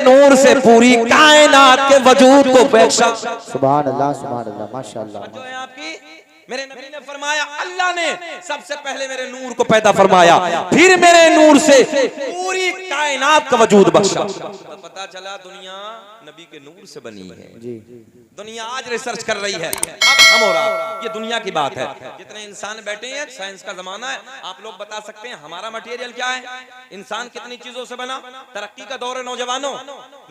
नूर से पूरी कायनात के वजूद को बख्शा। सुभान अल्लाह माशाअल्लाह। जो है आपकी, मेरे नबी ने फरमाया अल्लाह ने सबसे पहले मेरे नूर को पैदा फरमाया, फिर मेरे नूर से पूरी कायनात का वजूद बख्शा। तो पता चला दुनिया नबी के नूर से बनी है जी। दुनिया आज रिसर्च कर रही है, अब हम हो रहा, ये दुनिया की बात है। जितने इंसान बैठे हैं, साइंस का जमाना है, आप लोग बता सकते हैं हमारा मटेरियल क्या है, इंसान कितनी चीजों से बना। तरक्की का दौर है नौजवानों,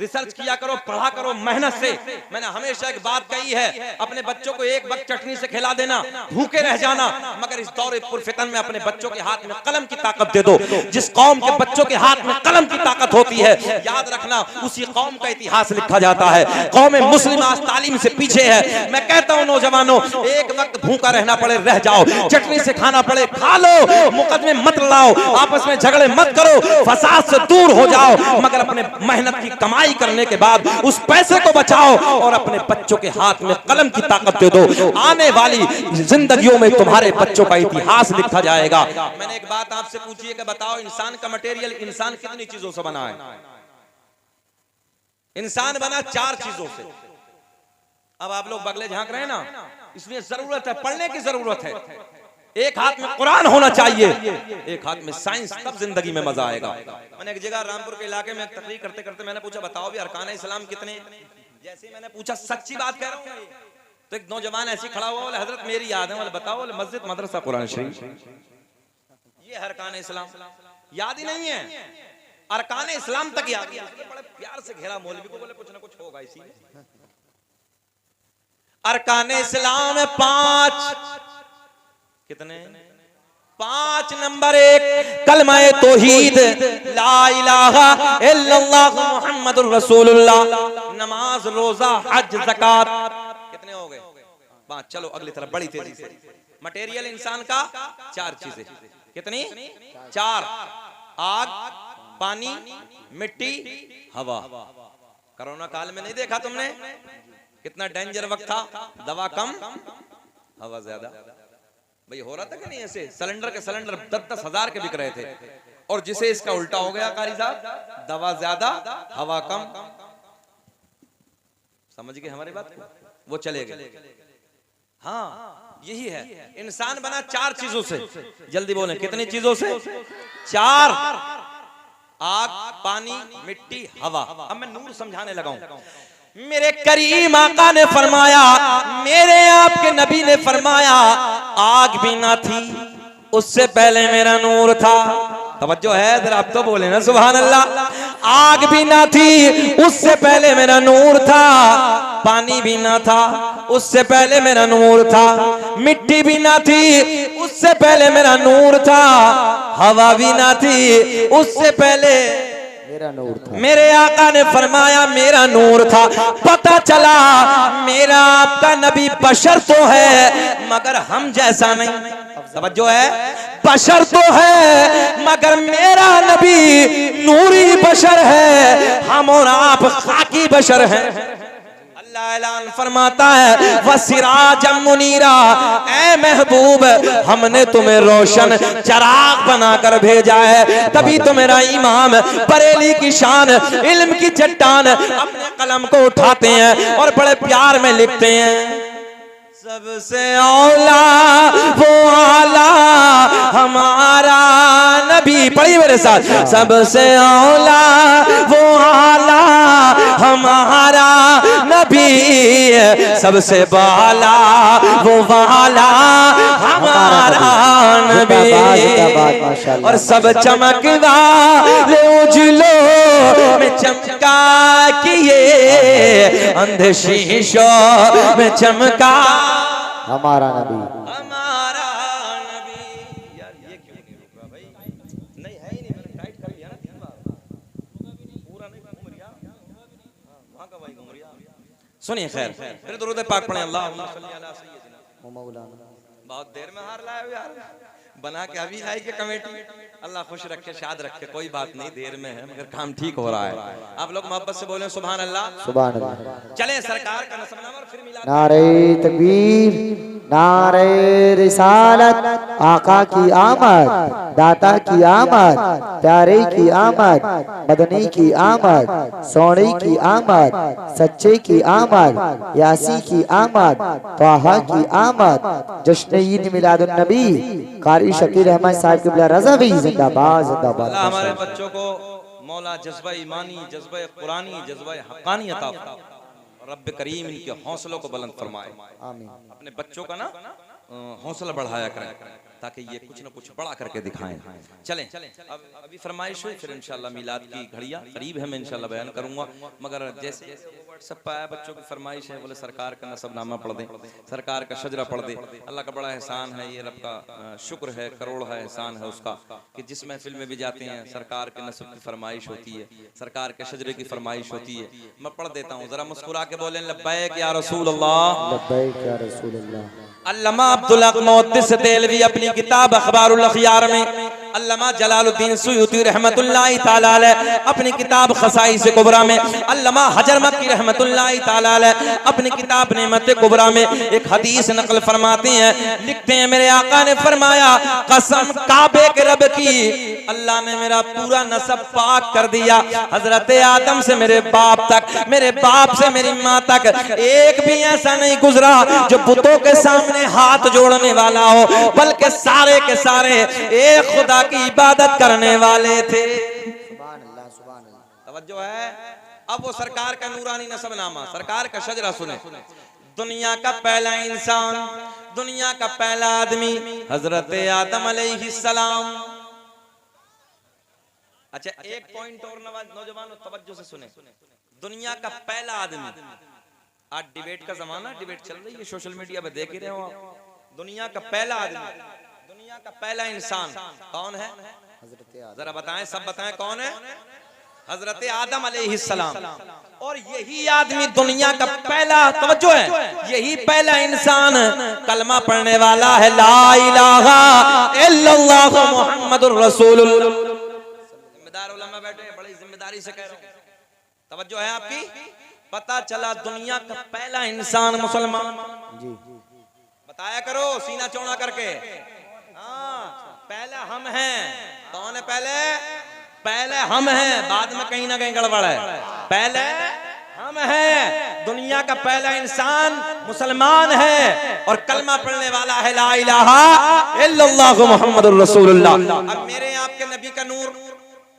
रिसर्च किया करो, पढ़ा करो मेहनत से। मैंने हमेशा एक बात कही है, अपने बच्चों को एक वक्त चटनी से खिला देना, भूखे रह जाना, मगर इस दौर पुरफितन में अपने बच्चों के हाथ में कलम की ताकत दे दो। जिस कौम के बच्चों के हाथ में कलम की ताकत होती है, याद रखना उसी कौम का इतिहास लिखा जाता है। कौम मुस्लिम आज तालीम से पीछे है। मैं कहता हूं नौजवानों, एक वक्त भूखा रहना पड़े रह जाओ, चटनी से खाना पड़े खा लो, मुकदमे मत लाओ, आपस में झगड़े मत करो, फसाद से दूर हो जाओ, मगर अपने मेहनत की कमाई करने के बाद उस पैसे को बचाओ और अपने बच्चों के हाथ में कलम की ताकत दे दो। आने वाली जिंदगियों में तुम्हारे बच्चों का इतिहास लिखा जाएगा। मैंने एक बात आपसे पूछी है कि बताओ इंसान का मटेरियल, इंसान कितनी चीजों से बना है? इंसान बना 4 चीजों से। अब आप लोग बगले झांक रहे हैं ना, इसलिए जरूरत है, पढ़ने की जरूरत है। एक हाथ में कुरान होना चाहिए, एक हाथ में साइंस, तब जिंदगी में मजा आएगा। मैंने एक जगह रामपुर के इलाके में तकरीर करते करते मैंने पूछा बताओ भी अरकान इस्लाम कितने? जैसे मैंने पूछा, सच्ची बात कह रहा हूं, तो एक नौजवान ऐसे खड़ा हुआ, बोले हजरत मेरी याद है। बोले बताओ? बोले मस्जिद, मदरसा, कुरान शरीफ, ये अरकान इस्लाम। याद ही नहीं है, अरकान इस्लाम तक याद है। बड़े प्यार से घेरा मौलवी को, बोले कुछ ना कुछ होगा इसी में। अरकान इस्लाम में 5, कितने? 5 नंबर 1 कलमा-ए तौहीद, ला इलाहा इल्लल्लाह मुहम्मदुर रसूलुल्लाह, नमाज, रोजा, हज, ज़कात। कितने हो गए? 5। चलो अगली तरफ बड़ी तेजी से। मटेरियल इंसान का 4 चीजें, कितनी? 4। आग, पानी, मिट्टी, हवा। कोरोना काल में नहीं देखा तुमने कितना डेंजर वक्त था? दवा कम, हवा ज्यादा। भाई हो रहा था कि नहीं ऐसे? सिलेंडर के सिलेंडर 10-10 हजार के बिक रहे थे, और जिसे इसका उल्टा हो गया कारी साहब, दवा ज्यादा, हवा कम। समझ गए हमारी बात को? वो चले गए। हाँ, यही है। इंसान बना 4 चीजों से। जल्दी बोलें, कितनी चीजों से? 4। आग, पानी, मिट्टी, हवा। अब मैं नूर समझाने लगा हूं। मेरे करीम आका ने फरमाया, मेरे आपके नबी ने फरमाया, आग भी ना थी उससे पहले मेरा नूर था। तवज्जो है जरा, आप तो बोले ना सुभान अल्लाह। आग भी ना थी उससे पहले मेरा नूर था, पानी भी ना था उससे पहले मेरा नूर था, मिट्टी भी ना थी उससे पहले मेरा नूर था, हवा भी ना थी उससे पहले मेरा नूर था। मेरे आका ने फरमाया मेरा नूर था। पता चला मेरा आपका नबी बशर तो है मगर हम जैसा नहीं। समझो है, बशर तो है मगर मेरा नबी नूरी बशर है, हम और आप खाकी बशर हैं। अल्लाह ऐलान फरमाता है, वसिराजम मुनीरा, ऐ महबूब हमने तुम्हें रोशन चराग बनाकर भेजा है। तभी तो मेरा इमाम बरेली की शान, इल्म की चट्टान, अपने कलम को उठाते हैं और बड़े प्यार में लिखते हैं, सबसे औला वो आला हमारा नबी। पढ़िए मेरे साथ, सबसे औला वो आला हमारा नबी, सबसे बाला वो वाला हमारा नबी। और सब चमकदा उजलो में चमका किए, अंधे शीशों में चमका हमारा नबी, हमारा नबी। यार ये क्यों नहीं रुक रहा भाई? नहीं है ही नहीं, मैंने टाइट कर लिया ना, पूरा नहीं घूम रहा, वहां का भाई घूम रहा। सुनिए खैर, फिर दुरूद पाक पढ़ें, अल्लाहुम्मा सल्ली अला सय्यिदिना मौलाना। बहुत देर में हार लाए हो यार, बना के अभी आई के कमेटी। अल्लाह खुश रखे, शाद रखे, कोई बात नहीं, देर में है मगर काम ठीक हो रहा है। आप लोग मोहब्बत से बोले सुभान अल्लाह, सुभान अल्लाह। चले सरकार का नसबनामा और फिर मिला। नारे तकबीर, नारे रिसालत, आका की आमद, दाता की आमद, प्यारे की आमद, मदनी की आमद, सोनी की आमद, सच्चे की आमद, यासी की आमद, तोहा की आमद, जश्न ईद मिलादुन नबी कारी शकीर अहमद साहब की रज़वी जिंदाबाद जिंदाबाद। अल्लाह हमारे बच्चों को मौला जज्बा ईमानी, जज्बा कुरानी, जज्बा हक्कानी अता फरमाए। रब करीम इनके हौसलों को बुलंद फरमाए। आमीन। अपने बच्चों का ना हौसला बढ़ाया करें ताकि ये कुछ न कुछ बड़ा करके दिखाएं। चलें अब अभी फरमाइश हुई, फिर इंशाल्लाह मिलाद की घड़ियां करीब है, मैं इंशाल्लाह बयान करूंगा। मगर जैसे व्हाट्सएप पर आया बच्चों की फरमाइश है, बोले सरकार का नसबनामा पढ़ दें, सरकार का शजरा पढ़ दें। अल्लाह का बड़ा एहसान है, ये रब का शुक्र है, करोड़ है एहसान है उसका कि जिस महफिल में भी जाते हैं सरकार के नसब की फरमाइश होती है, सरकार के शजरे की फरमाइश होती है। मैं पढ़ देता हूँ, जरा मुस्कुरा के बोलें लब्बैक या रसूल अल्लाह, लब्बैक या रसूल अल्लाह। अल्लामा अब्दुल हक मुहद्दिस देलवी अपनी किताब अखबारुल अखयार में, अल्लामा जलालुद्दीन सुयूती रहमतुल्लाहि तआला अलैह अपनी किताब खसाइस कुबरा में, अल्लामा हजर मक्की रहमतुल्लाहि तआला अलैह अपनी किताब नेमत कुबरा में एक हदीस नकल फरमाते हैं, लिखते हैं मेरे आका ने फरमाया कसम काबे के रब की, अल्लाह ने मेरा पूरा नसब पाक कर दिया। हजरत आदम से मेरे बाप तक, मेरे बाप से मेरी माँ तक एक भी ऐसा नहीं गुजरा जो बुतों के सामने हाथ जोड़ने वाला हो, बल्कि सारे के सारे एक खुदा की इबादत करने वाले थे। सुभान अल्लाह, सुभान अल्लाह। तवज्जो है। अब वो सरकार का नूरानी नसबनामा, सरकार का शजरा सुने। दुनिया का पहला इंसान, दुनिया का पहला आदमी हजरत आदम अलैहिस्सलाम। अच्छा एक पॉइंट और नौजवानों तवज्जो से सुने, दुनिया का पहला आदमी, आज डिबेट का जमाना, डिबेट चल रही है सोशल मीडिया पे, देख ही रहे हो आप। दुनिया का पहला आदमी, दुनिया का पहला इंसान कौन है? जरा बताएं, सब बताएं कौन है? हजरत आदम अलैहिस्सलाम। और यही आदमी दुनिया का पहला, तवज्जो है, यही पहला इंसान कलमा पढ़ने वाला है, ला इलाहा इल्लल्लाह मुहम्मदुर रसूलुल्लाह। जिम्मेदार उलमा बैठे, बड़ी जिम्मेदारी से कह रहा हूं, तवज्जो है आपकी। पता चला दुनिया का पहला इंसान मुसलमान जी, बताया करो सीना चौड़ा करके। हाँ पहले हम हैं। कौन है पहले? पहले हम हैं, बाद में कहीं ना कहीं गड़बड़ है। पहले हम हैं, दुनिया का पहला इंसान मुसलमान है और कलमा पढ़ने वाला है ला इलाहा इल्लल्लाह मुहम्मदुर रसूलुल्लाह। अब मेरे आपके नबी का नूर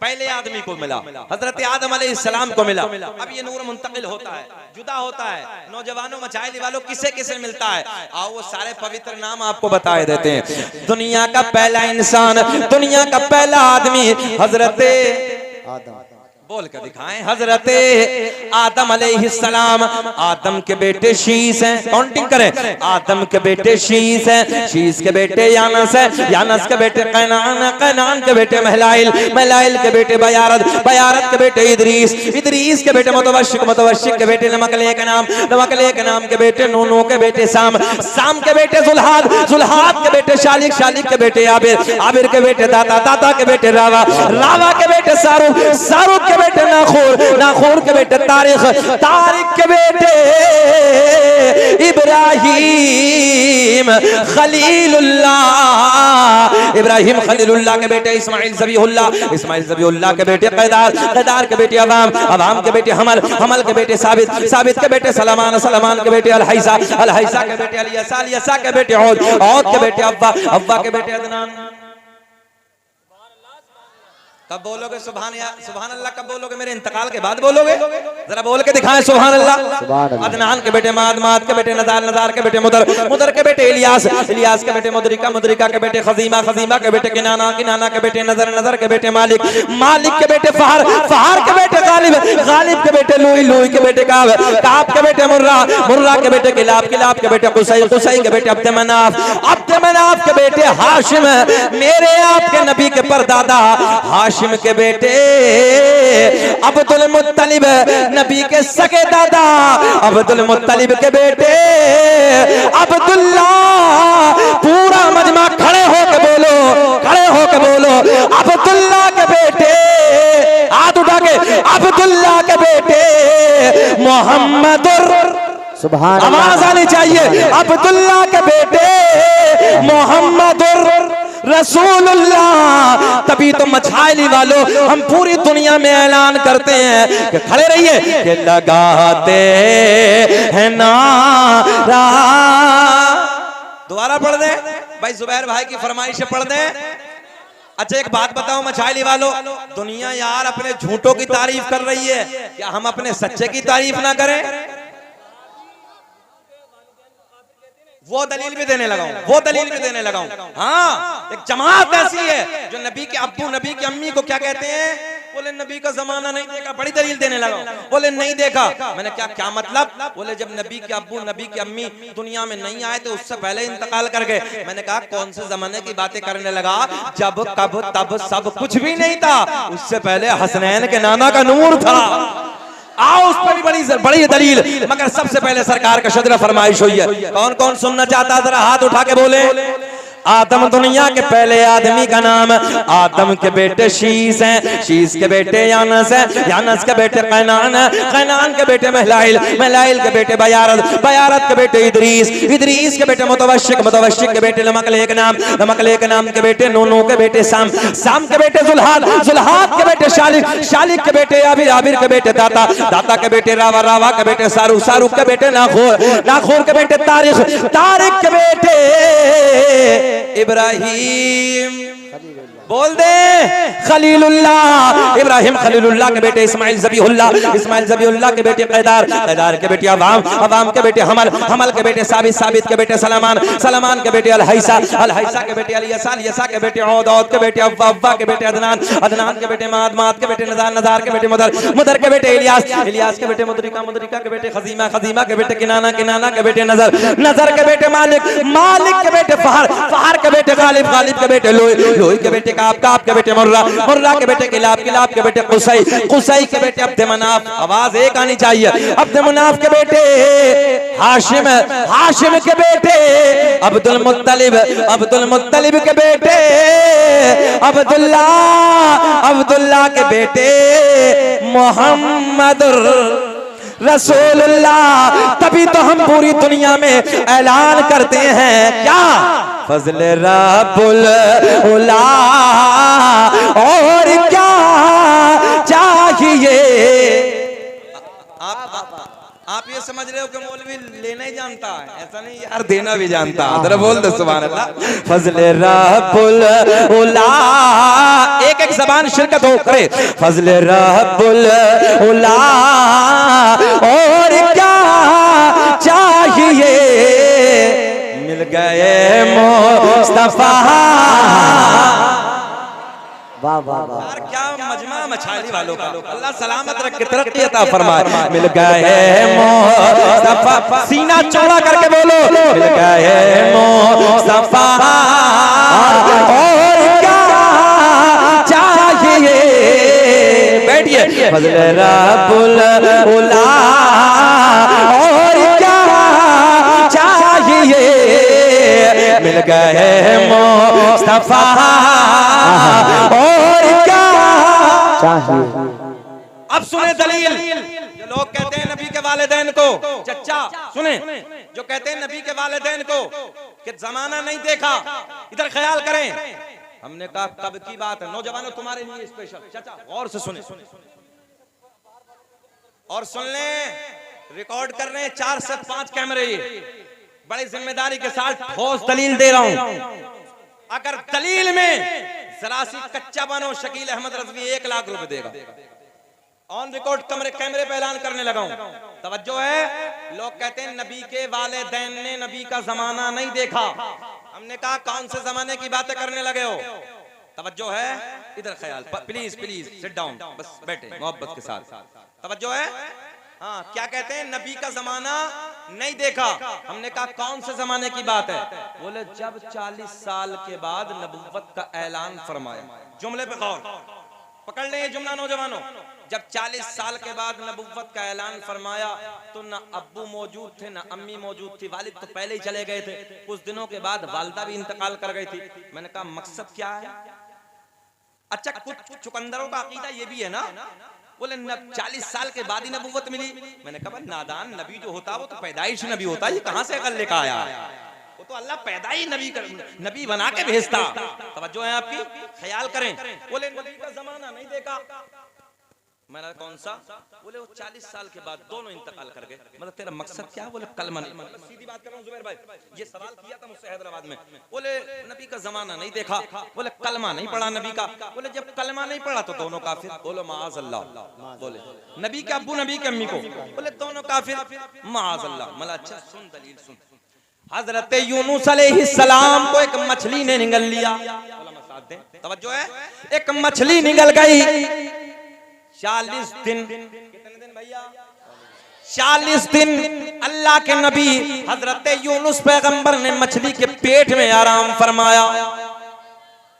पहले आदमी को मिला, हजरत आदम अलैहिस्सलाम को मिला। अब ये नूर मुंतकिल होता है, जुदा होता है। नौजवानों मचाइल वालों किसे किसे मिलता है? आओ वो सारे पवित्र नाम आपको बताए देते हैं। दुनिया का पहला इंसान, दुनिया का पहला आदमी हजरत आदम। बोल कर दिखाएं, हजरत आदम अलैहिस्सलाम। आदम के बेटे शीस हैं, काउंटिंग करें। आदम के बेटे शीस हैं, शीस के बेटे यानस है, यानस के बेटे कैनान, कैनान के बेटे महलाइल, महलाइल के बेटे बयारत, बयारत के बेटे इदरीस, इदरीस के बेटे मुतवश्शिक, मुतवश्शिक के बेटे नमकले के नाम, नमकले के नाम के बेटे नूनो के बेटे साम, साम के बेटे जुल्हाद, जुल्हाद के बेटे शालिक, शालिक के बेटे आबिर, आबिर के बेटे दाता, दाता के बेटे रावा, रावा के बेटे सारूक, सारूक के बेटे नाखूर, नाखूर के बेटे तारिक, तारिक के बेटे इब्राहिम खलीलुल्लाह, इब्राहिम खलीलुल्लाह के बेटे इस्माइल ज़बीहुल्लाह, इस्माइल ज़बीहुल्लाह के बेटे कैदार, कैदार के बेटे अवाम, अवाम के बेटे हमल, हमल के बेटे साबित, साबित के बेटे सलमान, सलमान के बेटे अलहैसा, अलहैसा के बेटे अलियसा, अलियसा के बेटे औद, औद के बेटे अव्वा, अव्वा के बेटे अदनान। कब बोलोगे सुभान अल्लाह? कब बोलोगे? मेरे इंतकाल के बाद बोलोगे? जरा बोल के दिखाएं सुभान अल्लाह। अदनान के बेटे माद, माद के बेटे नदार, नदार के बेटे मुदर, मुदर के बेटे इलियास, इलियास के बेटे मुदरिका, मुदरिका के बेटे खजीमा, खजीमा के बेटे किनाना, किनाना के बेटे नजर, नजर के बेटे मालिक, मालिक के बेटे फहर, फहर के बेटे गालिब, गालिब के बेटे लुई, लुई के बेटे काब, काब के बेटे मुर्रा, मुर्रा के बेटे किलाब, किलाब के बेटे कुसै, कुसै के बेटे अब्द मनाफ, अब्द मनाफ के बेटे हाशिम, मेरे आपके नबी के परदादा हाशिम के बेटे अब्दुल मुत्तलिब, नबी के सगे दादा अब्दुल मुत्तलिब के बेटे अब्दुल्ला। पूरा मजमा खड़े होके बोलो, खड़े होके बोलो, अब्दुल्ला के बेटे, हाथ उठा के, अब्दुल्ला के बेटे मोहम्मदुर, सुभान आवाज आनी चाहिए। अब्दुल्ला के बेटे मोहम्मदुर रसूलुल्लाह। तभी तो मछली वालों हम पूरी दुनिया में ऐलान करते हैं कि खड़े रहिए कि लगाते हैं नारा। दोबारा पढ़ दे भाई, जुबैर भाई की फरमाइश से पढ़ दे। अच्छा एक बात बताओ मछली वालों, दुनिया यार अपने झूठों की तारीफ कर रही है, क्या हम अपने सच्चे की तारीफ ना करें? वो दलील भी देने लगा हूं, वो दलील भी देने लगा हूं। हाँ, एक जमात ऐसी है जो नबी के अब्बू नबी की अम्मी को क्या कहते हैं? बोले नबी का जमाना नहीं देखा। बड़ी दलील देने लगा हूं। बोले नहीं देखा। मैंने क्या मतलब? बोले जब नबी के अब्बू नबी की अम्मी दुनिया में नहीं आए तो उससे पहले इंतकाल कर गए। मैंने कहा कौन से जमाने की बातें करने लगा? जब कब तब सब कुछ भी नहीं था, उससे पहले हसनैन के नाना का नूर था। आओ उस पर भी बड़ी दलील, मगर सबसे पहले सरकार का शजरा फरमाइश हुई है। कौन कौन सुनना चाहता जरा हाथ उठा के बोले। आदम दुनिया के पहले आदमी का नाम, आदम के बेटे शीश हैं, शीश के बेटे यानस हैं, यानस के बेटे कैनान हैं, कैनान के बेटे महलाइल, महलाइल के बेटे बयारत, बयारत के बेटे इदरीस, इदरीस के बेटे मुतवश्शिक, मुतवश्शिक के बेटे लमकलेक नाम, लमकलेक नाम के बेटे नूनू के बेटे साम, साम के बेटे जुल्हाद, जुल्हाद के बेटे शालिक, शालिक के बेटे आबिर, आबिर के बेटे दाता, दाता के बेटे रावा, रावा के बेटे सारू, सारू के बेटे नाखोर, नाखोर के बेटे तारिक, तारिक के बेटे इब्राहिम। बोल दे खलीलुल्लाह। इब्राहिम खलीलुल्लाह के बेटे इस्माइल ज़बीहुल्लाह, इस्माइल ज़बीहुल्लाह के बेटे कैदार, कैदार के बेटे अवाम, अवाम के बेटे हमल, हमल के बेटे साबित, साबित के बेटे सलमान, सलमान के बेटे अलहैसा, अलहैसा के बेटे अलियसा, यसा के बेटे औद, औद के बेटे अव्वा, अव्वा के बेटे अदनान, अदनान के बेटे माद, माद के बेटे नज़ार, नज़ार के बेटे मुदर, मुदर के बेटे इलियास, इलियास के बेटे मुदरिका, मुदरिका के बेटे खजीमा, खजीमा के बेटे किनाना, किनाना के बेटे नजर, नजर के बेटे मालिक, मालिक के बेटे फहर, फहर के बेटे गालिब, गालिब के बेटे लोई, लोई के बेटे काब, काब के बेटे मुर्रा, मुर्रा के बेटे किलाब, किलाब के बेटे कुसई, कुसई के बेटे अब्द मनाफ। आवाज एक आनी चाहिए। अब्द मनाफ के बेटे हाशिम, हाशिम के बेटे अब्दुल मुत्तलिब, अब्दुल मुत्तलिब के बेटे अब्दुल्ला, अब्दुल्ला के बेटे मोहम्मद रसूलुल्लाह। तभी तो हम पूरी दुनिया में ऐलान करते हैं क्या? फजल रब्बुल उला और क्या चाहिए। आप ये समझ रहे हो कि मौलवी लेना ही जानता है? ऐसा नहीं यार, देना भी जानता है। जरा बोल दो सुभान अल्लाह। फजल रब्बुल उला, एक एक जबान शिरकत हो करे। फजल रब्बुल उला और क्या चाहिए, मिल गए मुस्तफा। वाह वाह वाह, यार क्या मजमा मछली वालों का। अल्लाह सलामत रखे, तरक्की अता फरमाए। मिल गए मुस्तफा, सीना चौड़ा करके बोलो, मिल गए मुस्तफा और क्या चाहिए। बैठिए। फजल रब्बुल उला और क्या चाहिए, मिल गए मुस्तफा और क्या चाहिए। अब सुने दलील। जो लोग कहते हैं नबी के वालिदैन को, चचा सुने, जो कहते हैं नबी के वालिदैन को कि जमाना नहीं देखा, इधर ख्याल करें। हमने कहा कब की बात है? नौजवानों तुम्हारे लिए स्पेशल। चचा गौर से सुने और सुन लें, रिकॉर्ड कर रहे हैं 4 से 5 कैमरे। ये बड़ी जिम्मेदारी के साथ ठोस दलील दे रहा हूं। अगर दलील में जरा सी कच्चा बनो, शकील अहमद रज़वी 1 लाख रुपए देगा। ऑन रिकॉर्ड कैमरे पे ऐलान करने लगा हूं। तवज्जो है। लोग कहते हैं नबी के वालिदैन ने नबी का जमाना नहीं देखा। हमने कहा कौन से जमाने की बातें करने लगे हो? तवज्जो है, इधर ख्याल, प्लीज प्लीज सिट डाउन, बस बैठे मोहब्बत के साथ। तवज्जो है। हाँ, क्या कहते हैं? नबी का जमाना नहीं देखा। हमने कहा कौन से जमाने की बात है? बोले जब 40 साल के बाद नबुव्वत का ऐलान फरमाया। जुमले पे गौर, पकड़ ले ये जुमला नौजवानों। जब 40 साल के बाद नबुव्वत का ऐलान फरमाया तो न अब्बू मौजूद थे न अम्मी मौजूद थी, वालिद तो पहले ही चले गए थे। कुछ दिनों के बाद वालिदा भी इंतकाल कर गई थी। मैंने कहा मकसद क्या है? अच्छा, कुछ चुकंदरों का अकीदा ये भी है ना बोले 40 साल के बाद ही नबूवत मिली। मैंने कहा नादान, नबी जो होता वो तो पैदाइश नबी होता है, ये कहां से अकल लेकर आया? वो तो अल्लाह पैदा ही नबी बना के भेजता। तवज्जो है आपकी, ख्याल करें। बोले नबी का जमाना नहीं देखा। मैंने कौन सा? बोले वो 40 साल के बाद दोनों इंतकाल कर गए। मतलब तेरा मकसद क्या? बोले कलमा नहीं। मतलब सीधी बात कर रहा हूं जुबैर भाई, ये सवाल किया था मुझसे हैदराबाद में। बोले नबी का जमाना नहीं देखा, बोले कलमा नहीं पढ़ा नबी का। बोले जब कलमा नहीं पढ़ा तो दोनों काफिर। बोलो माज़ अल्लाह। बोले नबी के अब्बू नबी के अम्मी को, बोले दोनों काफिर, माज़ अल्लाह। मतलब अच्छा सुन दलील सुन। हजरत यूनुस अलैहिस्सलाम को एक मछली ने निगल लिया। तवज्जो है, एक मछली निगल गई। 40 दिन, कितने दिन भैया? 40 दिन अल्लाह के नबी हजरत यूनुस पैगंबर ने मछली के पेट में आराम फरमाया।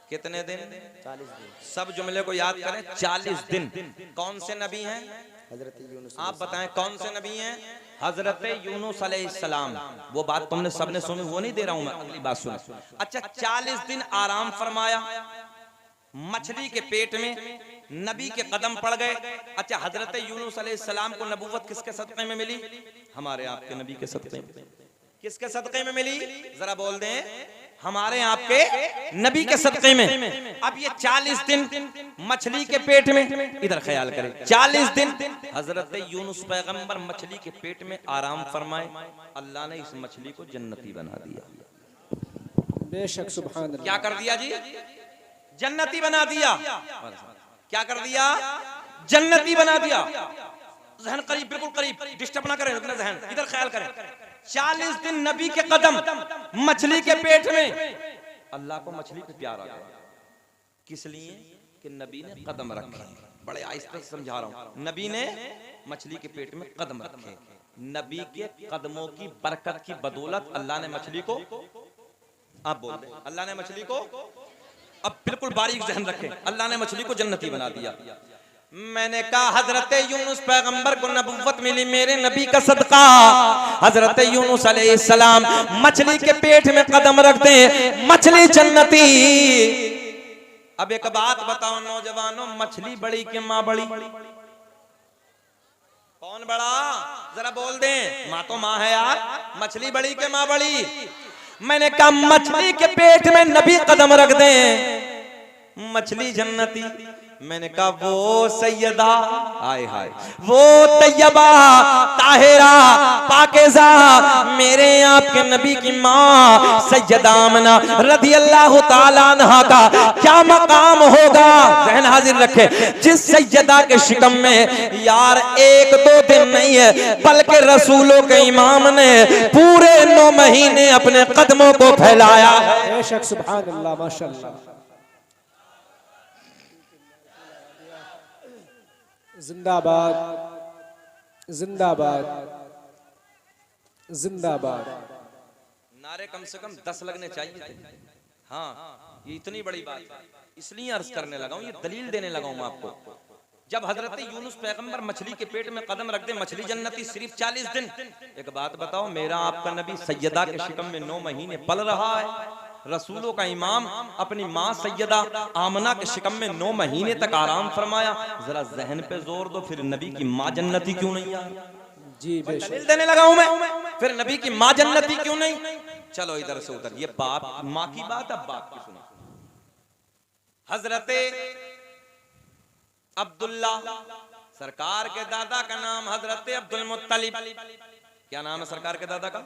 कितने दिन? 40 दिन। सब जुमले को याद करें, 40 दिन। कौन से नबी हैं? हजरत यूनुस। आप बताएं कौन से नबी हैं? हजरत यूनुस अलैहिस्सलाम। वो बात तुमने सबने सुनी, वो नहीं दे रहा हूं मैं, अगली बात सुनो। अच्छा 40 दिन आराम फरमाया मछली के पेट में, नबी के कदम पड़ गए। अच्छा हजरत यूनुस अलैहिस्सलाम को नबूवत किसके सदक़े में मिली? हमारे आपके नबी के सदक़े में। किसके सदक़े में मिली? जरा बोल दें। हमारे आपके नबी के सदक़े में। अब ये 40 दिन मछली के पेट में, इधर ख्याल करें, 40 दिन हजरत यूनुस पैगंबर मछली के पेट में आराम फरमाए। अल्लाह ने इस मछली को जन्नती बना दिया। बेशक सुभान अल्लाह। क्या कर दिया जी? जन्नती बना दिया। क्या कर दिया? जन्नती बना दिया। जहन करीब, बिल्कुल करीब, डिस्टर्ब ना करें अपना जहन, इधर ख्याल करें। 40 दिन नबी के कदम मछली के पेट में। अल्लाह को मछली पे प्यार आ गया। किस लिए? कि नबी ने कदम रखे। बड़े आहिस्ते से समझा रहा हूं। नबी ने मछली के पेट में कदम रखे। नबी के कदमों की बरकत की बदौलत अल्लाह ने मछली को, आप बोल दें, अल्लाह ने मछली को, अब बिल्कुल बारीक जहन रखें, अल्लाह ने मछली को जन्नती बना दिया। मैंने कहा हजरत यूनुस पैगंबर को नबुव्वत मिली मेरे नबी का सदका। हजरत यूनुस अलैहिस्सलाम मछली के पेट में कदम रखते हैं, मछली जन्नती। अब एक बात बताओ नौजवानों, मछली बड़ी कि माँ बड़ी? कौन बड़ा? जरा बोल दें। माँ तो माँ है यार, मछली बड़ी के माँ बड़ी? मैंने कहा मछली के पेट में नबी कदम रख दें, मछली जन्नती। मैंने कहा वो सैयदा, हाय हाय, वो तैयबा ताहिरा पाकीज़ा मेरे आपके नबी की माँ सैयदा आमना रज़ी अल्लाह ताला अन्हा का क्या मकाम होगा? ज़हन हाजिर रखे। जिस सैयदा के शिकम में यार 1-2 दिन नहीं है, बल्कि रसूलों के इमाम ने पूरे 9 महीने अपने कदमों को फैलाया। बेशक सुभान अल्लाह, माशाअल्लाह। जिंदाबाद, जिंदाबाद, जिंदाबाद। नारे कम से कम 10 लगने चाहिए थे। हाँ, ये इतनी बड़ी बात इसलिए अर्ज करने लगा हूं, ये दलील देने लगा हूं आपको। जब हजरत यूनुस पैगंबर मछली के पेट में कदम रख दे, मछली जन्नती, सिर्फ 40 दिन। एक बात बताओ, मेरा आपका नबी सैयदा के शिकम में 9 महीने पल रहा है। रसूलों का इमाम अपनी माँ सैयदा आमना के शिकम में 9 महीने तक आराम फरमाया। जरा जहन पे जोर दो, फिर नबी की माँ जन्नती क्यों नहीं आई? जी दलील देने लगा हूं मैं, फिर नबी की माँ जन्नती क्यों नहीं? चलो इधर से उधर, ये बाप माँ की बात, अब बाप की सुनो। हजरते अब्दुल्ला, सरकार के दादा का नाम हजरत अब्दुल मुत्तलिब। क्या नाम है सरकार के दादा का?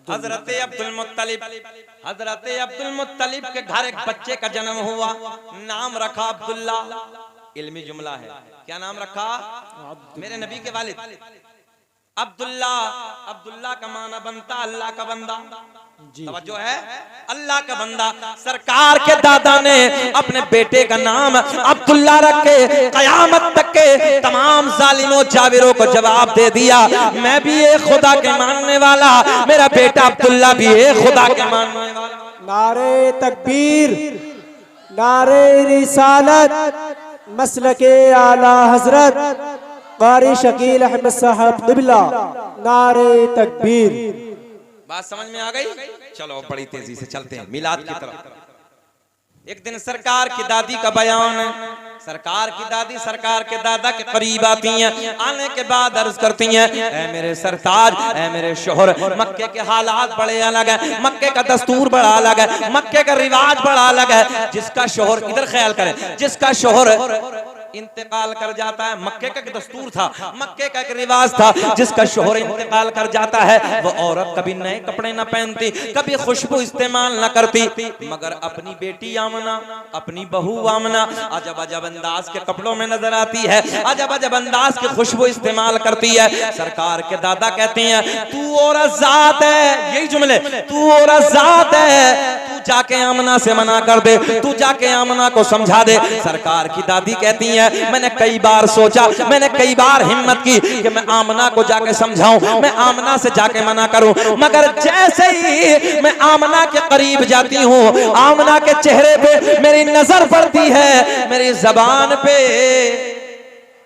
हजरत अब्दुल मुत्तलिब। हजरत अब्दुल मुत्तलिब के घर एक बच्चे का जन्म हुआ, नाम रखा अब्दुल्ला। इल्मी जुमला है, क्या नाम रखा? मेरे नबी के वालिद अब्दुल्ला। अब्दुल्ला का माना बनता अल्लाह का बंदा। तवज्जो है, अल्लाह का बंदा। सरकार के दादा ने अपने बेटे का नाम अब्दुल्ला रख के कयामत तक के तमाम जालिमों जाविरों को जवाब दे दिया, मैं भी एक खुदा के मानने वाला, मेरा बेटा अब्दुल्ला भी एक खुदा के मानने वाला। नारे तकबीर, नारे रिसालत, मसलके आला हजरत कारी शकील अहमद साहब क़िबला, नारे तकबीर। बात समझ में आ गई? चलो बड़ी तेजी से चलते हैं मिलाद की तरफ। एक दिन सरकार की दादी का बयान है, सरकार की दादी सरकार के दादा के करीब आती हैं, आने के बाद अर्ज करती हैं, ऐ मेरे सरताज, ऐ मेरे शोहर, मक्के के हालात बड़े अलग है, मक्के का दस्तूर बड़ा अलग है, मक्के का रिवाज बड़ा अलग है। जिसका शोहर, इधर ख्याल करें, जिसका शोहर इंतकाल कर जाता है, मक्के का एक दस्तूर था, मक्के का एक रिवाज था, जिसका शोहर इंतकाल कर जाता है वो औरत कभी नए कपड़े न पहनती, कभी खुशबू इस्तेमाल न करती, मगर अपनी बेटी आमना, अपनी बहू आमना अजब अजब अंदाज के कपड़ों में नजर आती है, अजब अजब अंदाज की खुशबू इस्तेमाल करती है। सरकार के दादा कहते हैं, तू औरत जात है, यही जुमले, तू औरत जात है, तू जाके आमना से मना कर दे, तू जाके आमना को समझा दे। सरकार की दादी कहती है, मैंने कई बार सोचा, मैंने कई बार हिम्मत की कि मैं आमना को जाके समझाऊं, मैं आमना से जाके मना करूं, मगर जैसे ही मैं आमना के करीब जाती हूं, आमना के चेहरे पे मेरी नजर पड़ती है, मेरी जबान पे,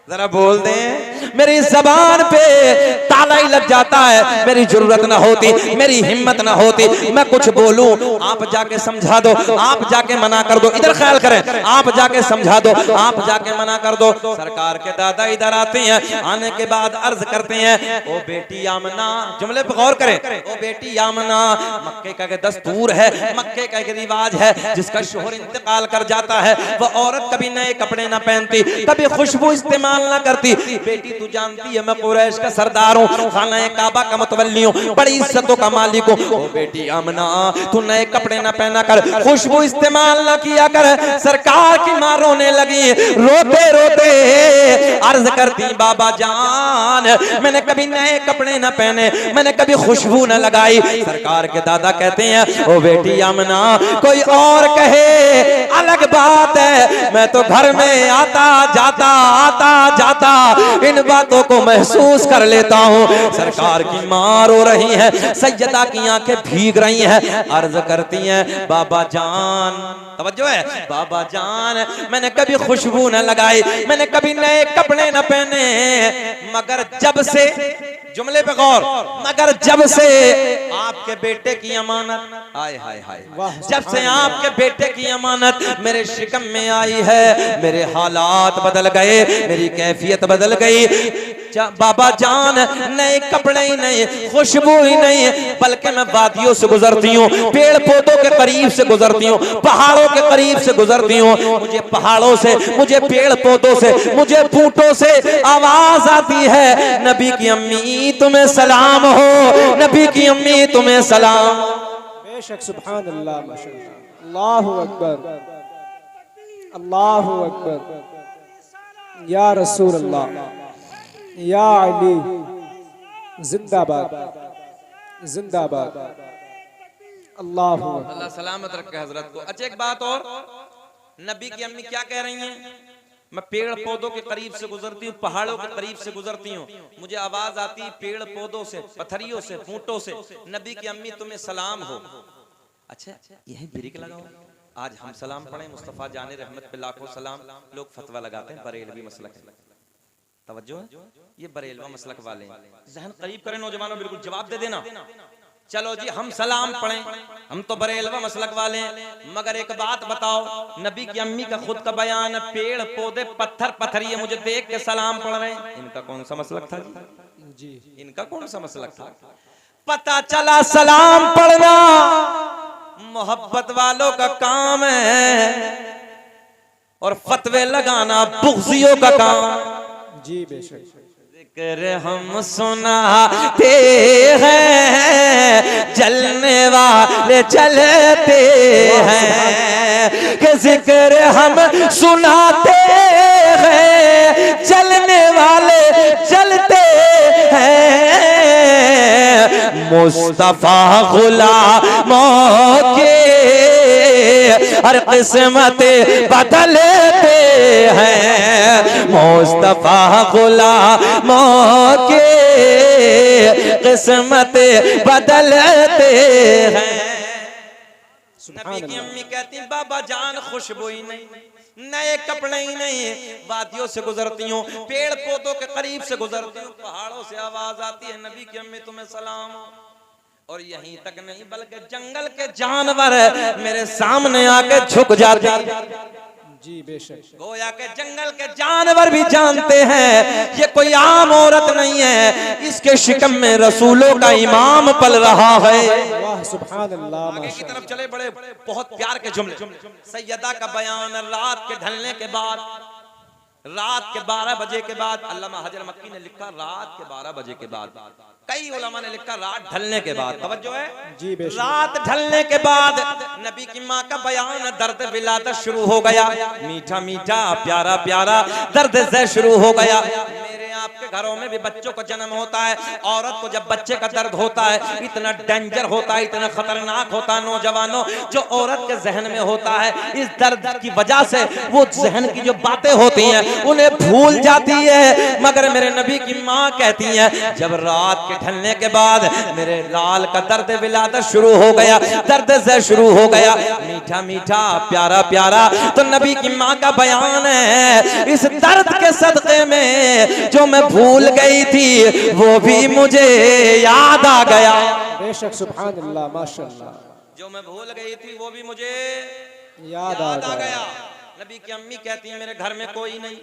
जरा बोल दें, मेरी जबान पे ताला ही लग जाता है, मेरी जरूरत ना होती, मेरी हिम्मत ना होती, मैं कुछ बोलूं, आप जाके समझा दो, आप जाके मना कर दो, इधर ख्याल करें, आप जाके समझा दो, आप जाके मना कर दो। सरकार के दादा इधर आते हैं, आने के बाद अर्ज करते हैं, ओ बेटी आमना, जुमले पे गौर करें, ओ बेटी आमना, मक्के का एक दस्तूर है, मक्के का एक रिवाज है, जिसका शोहर इंतकाल कर जाता है वो औरत कभी नए कपड़े ना पहनती, कभी खुशबू इस्तेमाल ना करती। बेटी तू जानती है मैं कुरैश का सरदार हूँ, खाना काबा का मुतवल्ली हूँ, बड़ी इज्जतों का मालिक हूँ। ओ बेटी आमना, तू नए कपड़े ना पहना कर, खुशबू इस्तेमाल ना किया कर। सरकार की मां रोने लगी, रोते रोते अर्ज करती, बाबा जान, मैंने कभी नए कपड़े ना पहने, मैंने कभी खुशबू ना लगाई। सरकार के दादा कहते हैं, ओ बेटी आमना, कोई और कहे अलग बात है, मैं तो घर में आता जाता इन बातों को महसूस कर लेता हूँ। सरकार की मां रो रही है, सैयदा की आंखें भीग रही हैं, अर्ज करती हैं, बाबा जान, तवज्जो है, बाबा जान, मैंने कभी खुशबू न लगाई, मैंने कभी नए कपड़े न पहने, मगर जब से, जुमले पे गौर, मगर जब से आपके बेटे की अमानत, हाय हाय हाय, जब से आपके बेटे की अमानत मेरे शिकम में आई है, मेरे हालात बदल गए, मेरी कैफियत बदल गई। बाबा जान, नए कपड़े ही नहीं, खुशबू ही नहीं, बल्कि मैं वादियों से गुजरती हूँ, पेड़ पौधों के करीब से गुजरती हूँ, पहाड़ों के करीब से गुजरती हूँ, मुझे पहाड़ों से, मुझे पेड़ पौधों से, मुझे बूटों से आवाज आती है, नबी की अम्मी तुम्हें सलाम हो, नबी की अम्मी तुम्हें सलाम। बेशक, सुभान अल्लाह, माशाअल्लाह, अल्लाहु अकबर, अल्लाहु अकबर, या रसूल अल्लाह, या अली, जिंदाबाद, जिंदाबाद, अल्लाहु अकबर। अल्लाह सलामत रखे हजरत को। अच्छा एक बात और, नबी की अम्मी क्या कह रही हैं, मैं पेड़ पौधों के करीब से गुजरती हूँ, पहाड़ों के करीब से गुजरती हूँ, मुझे आवाज आती है पेड़ पौधों से, पत्थरियों से, फूटों से, नबी की अम्मी तुम्हें सलाम हो। अच्छा यही ब्रेक लगाओ, आज हम सलाम पढ़े, मुस्तफा जाने रहमत पे लाखों सलाम। लोग फतवा लगाते हैं बरेलवी मसलक है, तवज्जो है, ये बरेलवा मसलक वाले हैं, जहन करीब करें नौजवानों, बिल्कुल जवाब दे देना। चलो जी हम सलाम पढ़ें, हम तो बरेलवा मसलक वाले हैं, मगर एक बात बताओ, नबी की अम्मी का खुद का बयान, पेड़ पौधे पत्थर पत्थरिए मुझे देख के सलाम पढ़ रहे हैं, इनका कौन सा मसलक था जी, इनका कौन सा मसलक था? पता चला सलाम पढ़ना मोहब्बत वालों का काम है और फतवे लगाना बुग़्ज़ियों का काम जी। बेशक, जिक्र हम सुनाते हैं, जलने वाले जलते हैं, कि जिक्र हम सुनाते हैं, जलने वाले जलते हैं, मुस्तफा गुलामों के हर किस्मत बदलते हैं, मुस्तफा गुलामों के किस्मत बदलते हैं। नबी की अम्मी कहती हैं, बाबा जान खुशबू ही नहीं, नए कपड़े ही नहीं, वादियों से गुजरती हूँ, पेड़ पौधों के करीब से गुजरती हूँ, पहाड़ों से आवाज आती है, नबी की अम्मी तुम्हें सलाम। और यहीं तक नहीं, बल्कि जंगल के जानवर मेरे सामने आके झुक जाते हैं। जी बेशक। गोया के जंगल के जानवर भी जानते हैं ये कोई आम औरत नहीं है, इसके शिकम में रसूलों का इमाम पल रहा है। वाह सुभान अल्लाह। आगे की तरफ चले, बड़े बहुत प्यार के जुमले। सैयदा का बयान रात के ढलने के बाद, रात के 12 बजे के बाद। अल्लामा हजर मक्की ने लिखा रात के 12 बजे के बाद, कई उलमा ने लिखा रात ढलने के बाद। तवज्जो है जी बेशक। रात ढलने के बाद नबी की माँ का बयान दर्द विलादत शुरू हो गया। मीठा मीठा प्यारा प्यारा दर्द से शुरू हो गया। मेरे आपके घरों में भी बच्चों को जन्म होता है, औरत को जब बच्चे का दर्द होता है इतना डेंजर होता है, इतना खतरनाक होता है। नौजवानों, जो औरत के जहन में होता है इस दर्द की वजह से वो जहन की जो बातें होती हैं उन्हें भूल जाती है। मगर मेरे नबी की माँ कहती है जब रात के ढलने के बाद मेरे लाल का दर्द विलादत शुरू हो गया, दर्द से शुरू हो गया, मीठा मीठा प्यारा प्यारा। तो नबी की माँ का बयान है इस दर्द के सदक़े में जो मैं भूल गई थी वो भी मुझे याद आ गया। बेशक सुभान अल्लाह माशाअल्लाह। जो मैं भूल गई थी वो भी मुझे याद आ गया। नबी की अम्मी कहती है मेरे घर में कोई नहीं,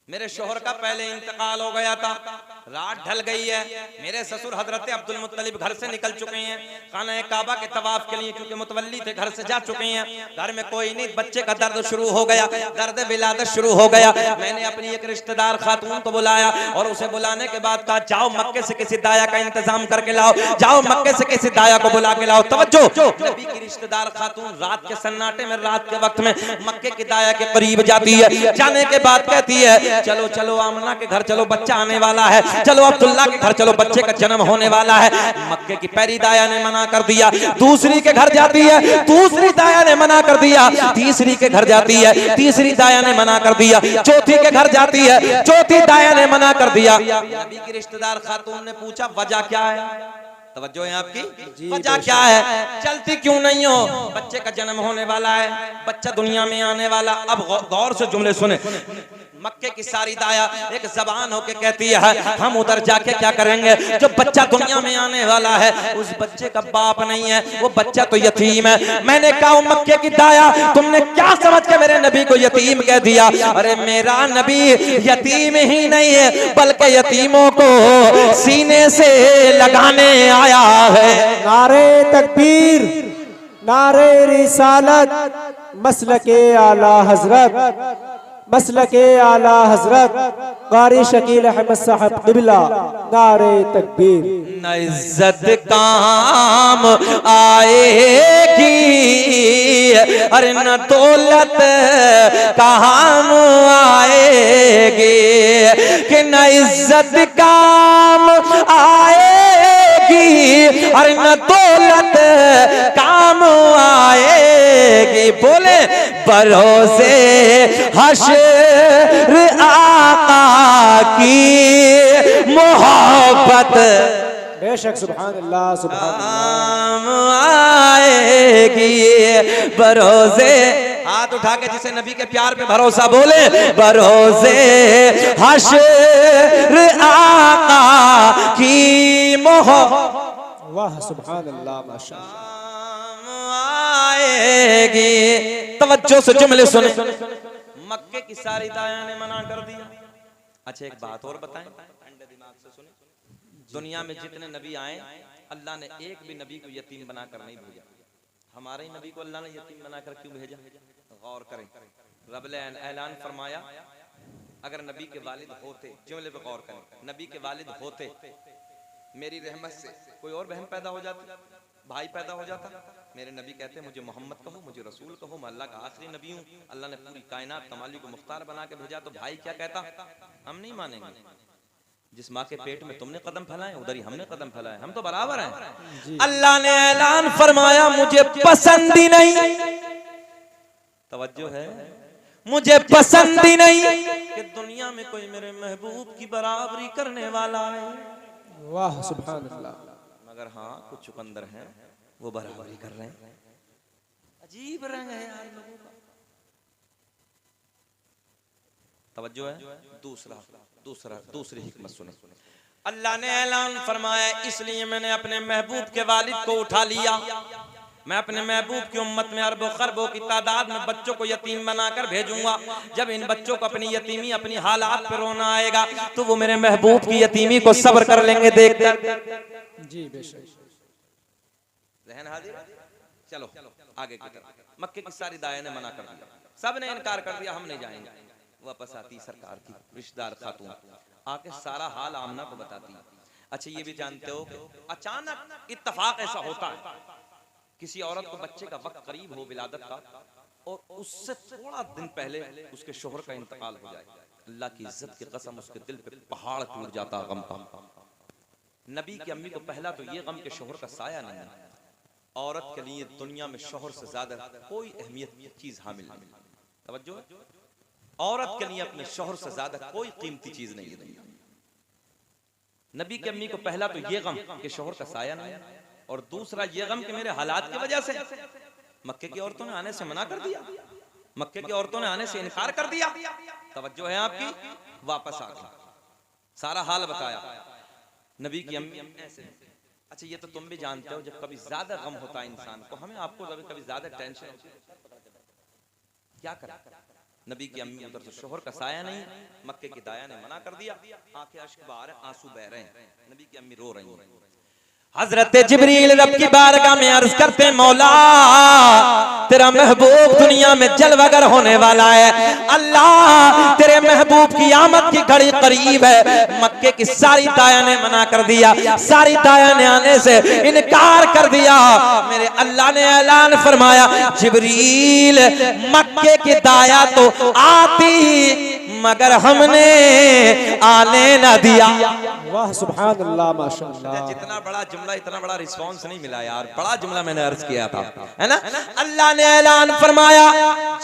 मेरे शोहर का पहले इंतकाल हो गया था, रात ढल गई है। मेरे ससुर हजरत अब्दुल मुत्तलिब घर से निकल चुके हैं खाना काबा के तवाफ के लिए, क्योंकि मुतवल्ली थे घर से जा चुके हैं। घर में कोई नहीं, बच्चे का दर्द शुरू हो गया, दर्द विलादत शुरू हो गया। मैंने अपनी एक रिश्तेदार खातून को बुलाया और उसे बुलाने के बाद कहा जाओ मक्के से किसी दाया का इंतजाम करके लाओ, जाओ मक्के से किसी दाया को बुला के लाओ। तवज्जो, नबी की रिश्तेदार खातून रात के सन्नाटे में, रात के वक्त में मक्के की दाया के करीब जाती है। जाने के बाद कहती है चलो चलो आमना के घर चलो, बच्चा आने वाला है, चलो अब्दुल्ला के घर चलो, बच्चे का जन्म होने वाला है। मक्के की पहली दाया ने मना कर दिया, दूसरी के घर जाती है, दूसरी दाया ने मना कर दिया, तीसरी के घर जाती है, तीसरी दाया ने मना कर दिया, चौथी के घर जाती है, चौथी दाया ने मना कर दिया। नबी की रिश्तेदार खातून ने पूछा वजह क्या है? तवज्जो है आपकी, वजह क्या है? चलती क्यों नहीं हो? बच्चे का जन्म होने वाला है, बच्चा दुनिया में आने वाला। अब गौर से जुमले सुने। मक्के की सारी दाया एक जबान होके कहती है हम उधर जाके क्या करेंगे, जो बच्चा दुनिया में आने वाला है उस बच्चे का बाप नहीं है, वो बच्चा तो यतीम है। मैंने कहा मक्के की दाया तुमने क्या समझ के मेरे नबी को यतीम कह दिया? अरे मेरा नबी यतीम ही नहीं है बल्कि यतीमों को सीने से लगाने आया है। नारे तकबीर, नारे रिसालत, मसलके आला हजरत, मसलके आला हजरत कारी शकील अहमद साहब क़िबला। नारे तकबीर। न इज्जत काम आएगी, अरे न दौलत काम आएगी, कि न इज्जत काम आएगी, अरे न दौलत काम आएगी। बोले भरोसे हश्र आका की मोहब्बत बेशक सुभान अल्लाह सुभान अल्लाह। आएगी भरोसे। हाथ उठा के जिसे नबी के प्यार पे भरोसा बोले, भरोसे हश्र आका की मोहब्बत। वाह सुभान अल्लाह माशाअल्लाह। आएगी। तवज्जो से जुमले सुने। मक्के की सारी दाया ने मना कर दिया। अच्छा एक बात और बताएं, ठंडे दिमाग से सुने। दुनिया में जितने नबी आए अल्लाह ने एक भी नबी को यतीम बनाकर नहीं भेजा। हमारे नबी को अल्लाह ने यतीम बनाकर क्यों भेजा? गौर करें। रब ने ऐलान फरमाया अगर नबी के वालिद होते, जुमले पे गौर करें, नबी के वालिद होते मेरी रहमत से कोई और बहन पैदा हो जाती, भाई पैदा हो जाता, मेरे नबी कहते मुझे मोहम्मद कहो, मुझे रसूल कहो, मैं अल्लाह का आखिरी नबी हूँ, अल्लाह ने पूरी कायनात कमाली को मुख्तार बना के भेजा, तो भाई क्या कहता? हम नहीं मानेंगे। जिस माँ के पेट में तुमने कदम फैलाए उधर ही हमने कदम फैलाए, हम तो बराबर हैं। अल्लाह ने ऐलान फरमाया मुझे पसंद ही नहीं, तवज्जो है, मुझे पसंद ही नहीं कि दुनिया में कोई मेरे महबूब की बराबरी करने वाला है। वाह सुभान अल्लाह। मगर हाँ कुछ चुकंदर हैं वो बराबरी कर रहे हैं। अजीब रंग है यार लोगों का। तवज्जो है। दूसरी हिकमत सुने। अल्लाह ने ऐलान फरमाया इसलिए मैंने अपने महबूब के वालिद को उठा लिया, मैं अपने महबूब की उम्मत में अरबों खरबों की तादाद में बच्चों को यतीम बनाकर भेजूंगा। जब इन बच्चों को अपनी यतीमी अपनी हालात पर रोना आएगा तो वो मेरे महबूब की यतीमी को सब्र कर लेंगे देखकर। जी बेशक। जहन हाजिर। चलो आगे की तरफ। मक्के की सारी दाया ने मना कर दिया, सब ने इनकार कर दिया, हम नहीं जाएंगे। वापस आती सरकार की रिश्तेदार खातून आके सारा हाल आमना को बताती। अच्छा ये भी जानते हो कि अचानक इत्तेफाक ऐसा होता है, किसी औरत को बच्चे का वक्त करीब हो विलादत का और उससे थोड़ा दिन पहले उसके शोहर का इंतकाल हो जाए, अल्लाह की इज्जत की कसम उसके दिल पे पहाड़ टूट जाता गम का। नबी की अम्मी को पहला तो ये गम के शोहर का साया नहीं है। औरत के लिए दुनिया में शोहर से ज्यादा कोई अहमियत की चीज हामिल नहीं। तवज्जो, औरत के लिए अपने शोहर से ज्यादा कोई कीमती चीज नहीं है। नबी की अम्मी को पहला तो ये गम कि शोहर का साया नहीं और दूसरा ये गम कि मेरे हालात की वजह से मक्के की औरतों ने आने से मना कर दिया, मक्के की औरतों ने आने से इनकार कर दिया। तवज्जो है आपकी। वापस आ गई, सारा हाल बताया नबी की अम्मी ऐसे। अच्छा ये तो तुम भी जानते हो जब कभी ज्यादा गम होता है इंसान को, हमें आपको कभी ज्यादा टेंशन होती है, क्या करें। नबी की अम्मी उधर से शोहर का साया नहीं, मक्के की दाया ने मना कर दिया, आंखें अश्क बहा रहे, आंसू बह रहे हैं, नबी की अम्मी रो रही हैं। हजरत जिब्रील रब की बारगाह में अर्ज करते मौला तेरा महबूब दुनिया में जलवागर होने वाला है, अल्लाह तेरे महबूब की आमद की घड़ी करीब है। मक्के की सारी दाया ने मना कर दिया, सारी दाया ने आने से इनकार कर दिया। मेरे अल्लाह ने ऐलान फरमाया जिब्रील मक्के की दाया तो आती मगर हमने आने न दिया। वाह सुभान अल्लाह माशाअल्लाह। जितना बड़ा जुमला इतना बड़ा रिस्पांस नहीं मिला यार, बड़ा जुमला मैंने अर्ज किया था, है ना। अल्लाह ने ऐलान फरमाया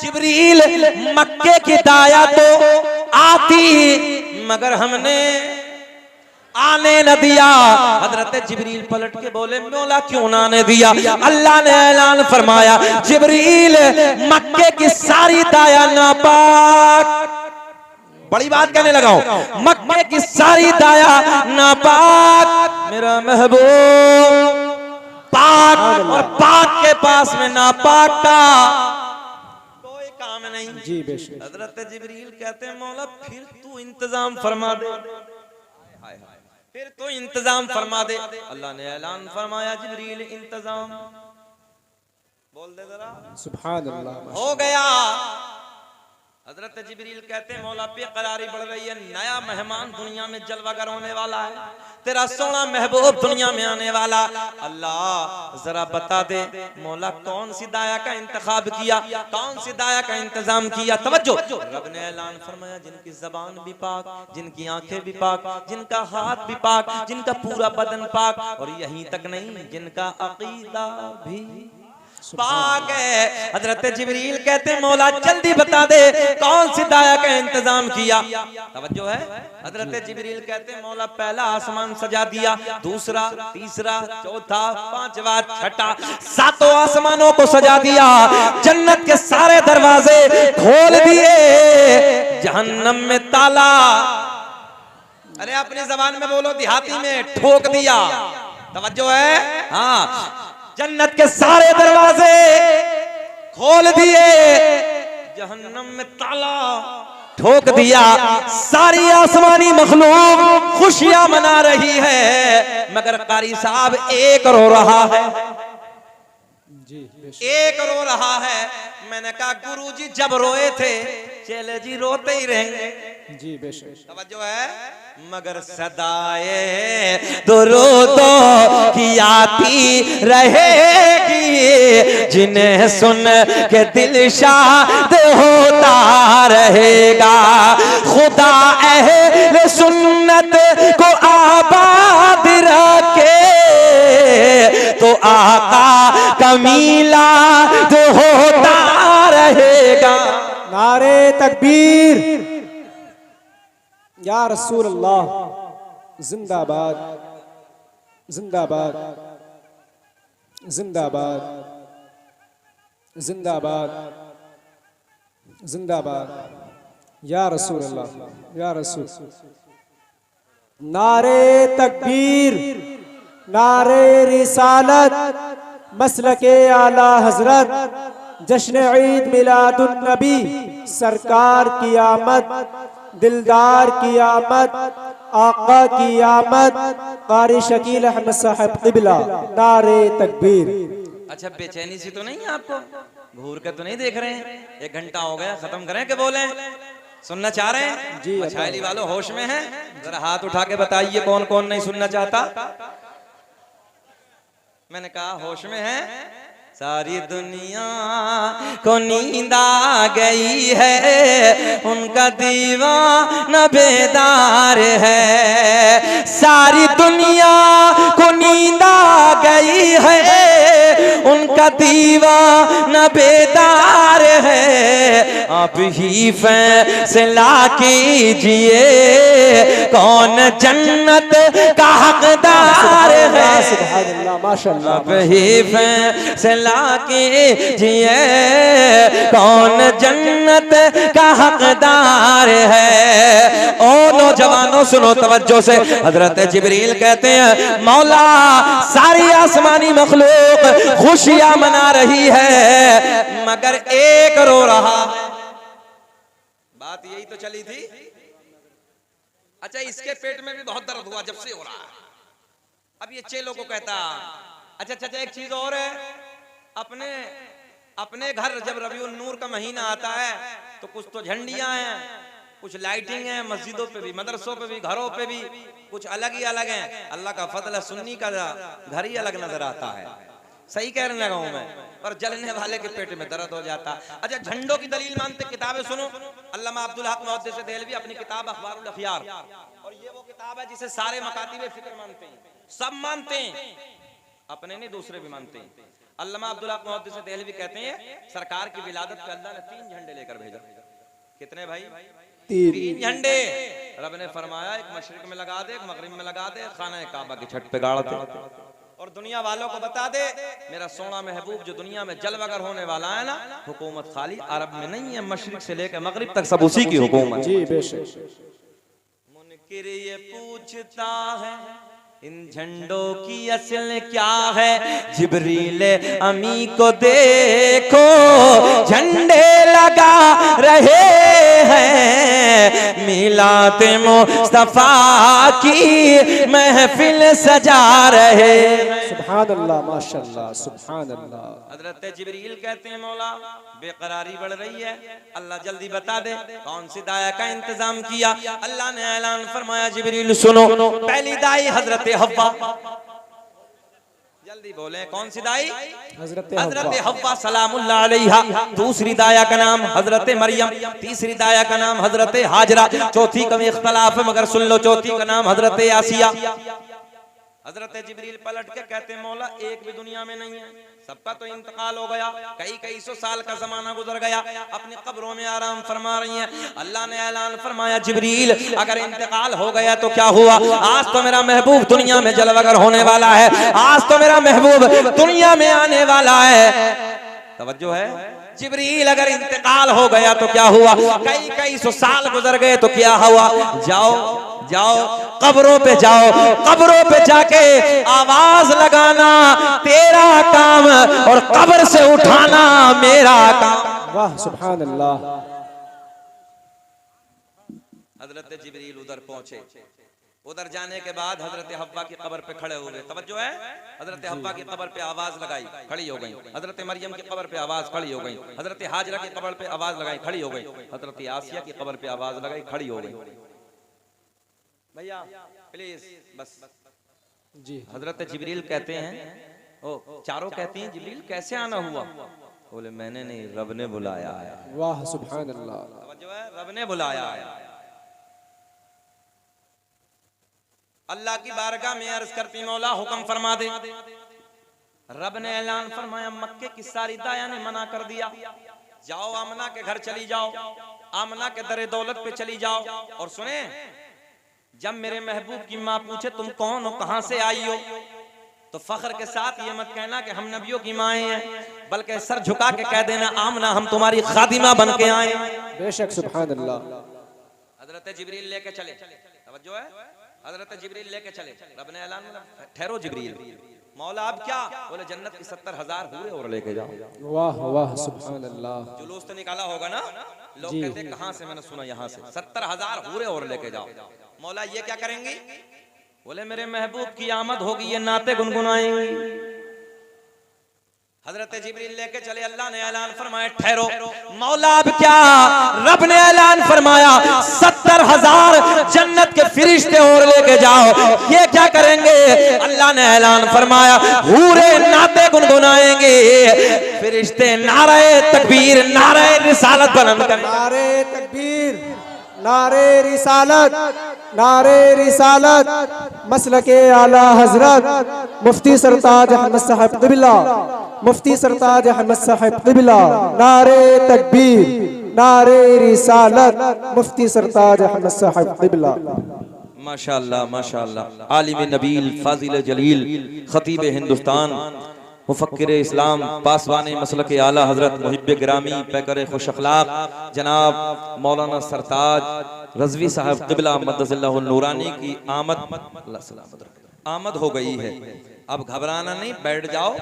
जिब्रील मक्के की दाया तो आती मगर हमने आने न दिया। हजरत जिब्रील पलट के बोले मौला क्यों ना आने दिया। अल्लाह ने ऐलान फरमाया जिब्रील मक्के की सारी दाया नापाक, बड़ी बात कहने लगा हूं, मक्के की सारी दाया नापाक, मेरा महबूब पाक और पाक के पास में नापाक का कोई काम नहीं। जी बेशक। हजरत जिब्रील कहते हैं मौला फिर तू इंतजाम फरमा दे, फिर तो इंतजाम फरमा दे। अल्लाह ने ऐलान फरमाया जिब्रील इंतजाम, बोल दे जरा सुभान अल्लाह। हो गया। हजरत जिब्रील कहते हैं मौला बेकरारी बढ़ रही है, नया मेहमान दुनिया में जलवागर होने वाला है, तेरा सोना महबूब दुनिया में आने वाला। अल्लाह जरा बता दे मौला कौन सी दाया का इंतखाब किया, कौन सी दाया का इंतजाम किया। तवज्जो, रब ने ऐलान फरमाया जिनकी जबान भी पाक, जिनकी आंखें भी पाक, जिनका हाथ भी पाक, जिनका पूरा बदन पाक, और यहीं तक नहीं जिनका अकीदा भी पाक है। हजरत जिब्रील कहते हैं मौला जल्दी बता दे कौन सी दाया का इंतजाम किया। तवज्जो है। हजरत जिब्रील कहते हैं मौला पहला आसमान सजा दिया, दूसरा, तीसरा, चौथा, पांचवा, छठा, सातों आसमानों को सजा दिया। जन्नत के सारे दरवाजे खोल दिए, जहन्नम में ताला, अरे अपनी जबान में बोलो देहाती में, ठोक दिया। तवज्जो है। हाँ, जन्नत के सारे दरवाजे खोल दिए, जहन्नम में ताला ठोक दिया। सारी आसमानी मखलूक खुशियां मना रही है, मगर कारी साहब एक रो रहा है, एक रो रहा है। मैंने कहा गुरुजी जब रोए थे चेले जी रोते ही रहेंगे। जी बेशक। तवज्जो है। मगर सदाए दुरूदों की आती रहेगी, जिन्हें सुन के दिल शाद होता रहेगा। खुदा अहले सुन्नत को आबाद रखे तो आका का मीलाद होता रहेगा। नारे तकबीर, या रसूल अल्लाह, जिंदाबाद जिंदाबाद जिंदाबाद जिंदाबाद जिंदाबाद, या रसूल अल्लाह, या रसूल। नारे तकबीर, नारे रिसालत, मसलके आला हजरत जश्न ईद मिलादुन नबी, सरकार की आमद, दिलदार की आमद, आका की आमद, कारी शकील अहमद साहब क़िबला, नारे तकबीर। अच्छा बेचैनी सी तो नहीं है आपको? घूर के तो नहीं देख रहे हैं? 1 घंटा हो गया, खत्म करें कि बोले? सुनना चाह रहे हैं? जी मछाली वालों होश में हैं? जरा हाथ उठा के बताइए कौन कौन नहीं सुनना चाहता। मैंने कहा होश में है। सारी दुनिया को नींद आ गई है, उनका दीवाना बेदार है। सारी दुनिया को नींद आ गई है, उनका दीवाना बेदार है। आप ही फैसला कीजिए कौन जन्नत का हकदार है। सुभान माशाअल्लाह। आप ही फैसला कीजिए कौन जन्नत का हकदार है। ओ नौजवानों सुनो तवज्जो से, हजरत जिब्रील कहते हैं मौला सारी आसमानी मखलूक खुशियां मना रही है मगर एक रो रहा है। बात यही तो चली थी। अच्छा इसके पेट में भी बहुत दर्द हुआ जब से हो रहा है। अब ये चेलों को कहता अच्छा अच्छा एक चीज और है, अपने घर जब रबीउन नूर का महीना आता है तो कुछ तो झंडियां हैं, कुछ लाइटिंग है, मस्जिदों पे भी, मदरसों पे भी, घरों पे भी कुछ अलग ही अलग है। अल्लाह का फजल है, सुन्नी का घर ही अलग नजर आता है। सही कहने लगा हूं मैं। और जलने वाले के पेट में दर्द हो जाता। अच्छा झंडों की दलील मानते, किताबें सुनो। अल्लामा अब्दुल हक मुहद्दिस देहलवी अपनी किताब अखबारुल अखयार, और ये वो किताब है जिसे सारे मकातिब फिक्र मानते हैं, सब मानते हैं, अपने नहीं दूसरे भी मानते हैं। अल्लामा अब्दुल हक मुहद्दिस देहलवी कहते हैं सरकार की विलादत पे अल्लाह ने 3 झंडे लेकर भेजा। कितने भाई? 3 झंडे। रब ने फरमाया एक मशरिक में लगा दे, एक मगरिब में लगा दे, खाना काबा की छत पे गाड़ दे, और दुनिया वालों को बता दे मेरा सोना महबूब जो दुनिया में जलवागर होने वाला है ना, हुकूमत खाली अरब में नहीं है, मशरिक से लेकर मगरिब तक सब उसी की हुकूमत। जी बेशक। मुनकिर ये पूछता है इन झंडों की असल क्या है, जिब्रील अमी को देखो झंडे लगा रहे हैं, मिलाद मुस्तफा की महफिल सजा रहे हैं। सुभान अल्लाह माशाअल्लाह सुभान अल्लाह। हजरत जिब्रील कहते हैं मौला बेकरारी बढ़ रही है, अल्लाह जल्दी बता दे कौन सी दाया का इंतजाम किया। अल्लाह ने ऐलान फरमाया जिब्रील सुनो, पहली दाई हजरत हव्वा, जल्दी बोले कौन सी दाई? हजरत हव्वा सलामुल्लाह अलैहा। दूसरी दाया का नाम हजरत मरियम, तीसरी दाया का नाम हजरत हाजरा, चौथी का इख्तलाफ है मगर सुन लो, चौथी का नाम हजरत आसिया। हजरत जिब्रील पलट के कहते हैं मौला एक भी दुनिया में नहीं है, सबका तो इंतकाल हो गया, कई सौ साल का जमाना गुजर गया, अपनी कब्रों में आराम फरमा रही हैं। अल्लाह ने ऐलान फरमाया जिब्रील अगर इंतकाल हो गया तो क्या हुआ, आज तो मेरा महबूब दुनिया में जलवागर होने वाला है, आज तो मेरा महबूब दुनिया में आने वाला है। तवज्जो है? जिब्रील अगर इंतकाल हो गया तो क्या हुआ, कई सौ साल गुजर गए तो क्या हुआ। जाओ जाओ कब्रों पे जाओ, कब्रों पे जाके आवाज लगाना तेरा काम और कब्र से उठाना मेरा काम। वाह सुभान अल्लाह। हजरत जिब्रील उधर पहुंचे, उधर जाने के बाद हजरत हव्वा की कब्र पे खड़े हो गए। तवज्जो है? हजरत हव्वा की कब्र पे आवाज लगाई, खड़ी हो गई। हजरत मरियम की कब्र पे आवाज खड़ी हो गई, हजरत हाजरा की कब्र पे आवाज लगाई, खड़ी हो गई, हजरत आसिया की कब्र पे आवाज लगाई, खड़ी हो गई। भैया प्लीज बस जी। हजरत जिब्रील कहते हैं, ओ चारों कहती हैं जिब्रील कैसे आना हुआ? बोले मैंने नहीं, रब ने बुलाया है। वाह सुभान अल्लाह। जो है रब ने बुलाया है। अल्लाह की बारगाह में अर्ज करती मौला हुक्म फरमा दे। रब ने ऐलान फरमाया, मक्के की सारी दाया ने मना कर दिया, जाओ आमना के घर चली जाओ, आमना के दरे दौलत पे चली जाओ। और सुने, जब मेरे महबूब की माँ पूछे तुम कौन हो, कहां से आई हो, तो फख्र के साथ ये मत कहना कि हम नबियों की माएँ हैं, बल्कि सर झुका के कह देना आमना हम तुम्हारी खादिमा बन के आए। बेशक सुभान अल्लाह। हजरत जिब्रील लेके चले, तवज्जो है? हजरत जिब्रील लेके चले, रब ने ऐलान, ठहरो जिब्रील मौला अब क्या? बोले जन्नत की 70,000 हूरें और लेके जाओ। वाह वाह सुभान अल्लाह। जुलूस तो निकाला होगा ना, लोग कहते हैं कहां से? मैंने सुना यहाँ से 70,000 हूरें और लेके जाओ। मौला ये क्या करेंगी? बोले मेरे महबूब की आमद होगी, ये नाते गुनगुनाएंगी। हजरत जिब्रील लेके चले, अल्लाह ने ऐलान फरमाया ठहरो। मौला अब क्या? रब ने ऐलान फरमाया 70,000 जन्नत के फरिश्ते और लेके जाओ। ये क्या करेंगे? अल्लाह ने ऐलान फरमाया हूरे नाते गुनगुनाएंगे, फरिश्ते नारे तकबीर नारे रिसालत बुलंद करेंगे। नारे तकबीर, नारे रिसालत, नारे रिसालत। मसलके आला हजरत मुफ्ती सरताज अहमद साहब क़िबला, मुफ्ती सरताज अहमद साहब क़िबला। नारे तकबीर, नारे रिसालत, मुफ्ती सरताज अहमद साहब क़िबला। माशाअल्लाह माशाअल्लाह। आलिम नबील फाजिल जलील खतीब हिंदुस्तान मुफक्किर इस्लाम पासवान मसलक आला हजरत मुहिब्बे गिरामी पैकर खुश अखलाक जनाब मौलाना सरताज रज़वी साहब क़िबला मद्दसल्लाहु नूरानी की आमद हो गई है। अब घबराना नहीं, बैठ जाओ,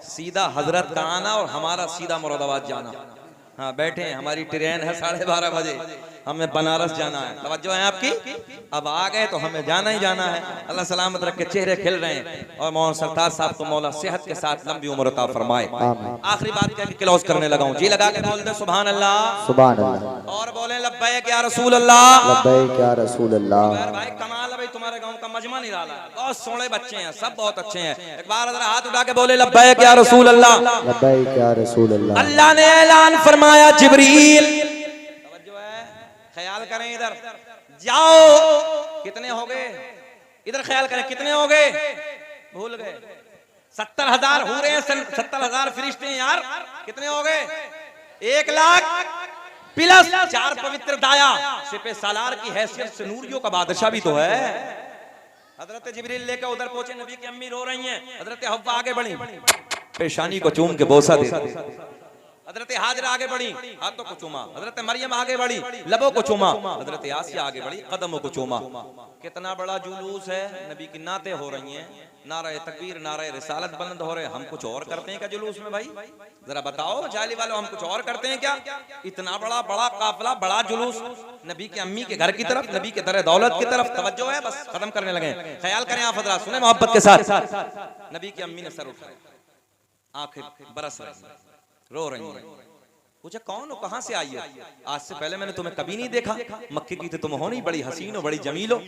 सीधा हजरत का आना और हमारा सीधा मुरादाबाद जाना। हाँ बैठे, हमारी ट्रेन है 12:30 बजे, हमें बनारस जाना है। तवज्जो है आपकी? अब आ गए तो हमें जाना ही जाना है। अल्लाह सलामत रख के, चेहरे खिल रहे हैं और मौलाना सरताज साहब को मौला सेहत के साथ लंबी उम्र अता फरमाए। आखिरी बात कह के क्लोज करने लगा हूँ। जी लगा के बोल दे सुभान अल्लाह, सुभान अल्लाह, और बोले लब्बैक या रसूल अल्लाह, लब्बैक या रसूल अल्लाह। भाई कमाल है भाई, तुम्हारे गांव का मजमा नहीं डाला, बहुत सोने बच्चे हैं, सब बहुत अच्छे हैं। एक बार जरा हाथ उठा के बोले लब्बैक या रसूल अल्लाह, लब्बैक या रसूल अल्लाह। अल्लाह ने ऐलान फरमाया जिब्रील, तवज्जो है, ख्याल करें इधर, जाओ। कितने हो गए? इधर ख्याल करें, कितने हो गए? भूल गए। 70,000 हूरें हैं, 70,000 फरिश्ते हैं यार। कितने हो गए? 1 लाख प्लस 4 पवित्र दाया, सिपे सालार की हैसियत से नूरियों का बादशाह भी तो है। हजरत जिब्रील लेकर उधर पहुंचे, नबी की अम्मी रो रही हैं। हजरत हव्वा आगे बढ़ी, पेशानी को चूम के बोसा दे। हजरत हाजरा आगे बढ़ी, हाथों को चूमा। हजरत मरियम आगे बढ़ी, लबों को चूमा। हजरत आसिया आगे बढ़ी, कदमों को चूमा। कितना बड़ा जुलूस है, नबी की नाते हो रही हैं, नारे तकबीर नारे रिसालत बुलंद हो रहे। हम कुछ और करते हैं क्या जुलूस में? भाई जरा बताओ जाली वालों, हम कुछ और करते हैं क्या? इतना बड़ा बड़ा काफिला, बड़ा जुलूस नबी के अम्मी के घर की तरफ, नबी के दर दौलत की तरफ। तवज्जो है, बस खत्म करने लगे। ख्याल करें आप हजरात, सुने मोहब्बत के साथ। नबी की अम्मी ने सर उठाया, आंखें बरस रही, रो रही हैं। पूछा कौन हो, कहां से आई हो? आज से पहले मैंने तुम्हें कभी नहीं देखा, मक्के की तो तुम हो नहीं, बड़ी हसीन हो, बड़ी जमील हो।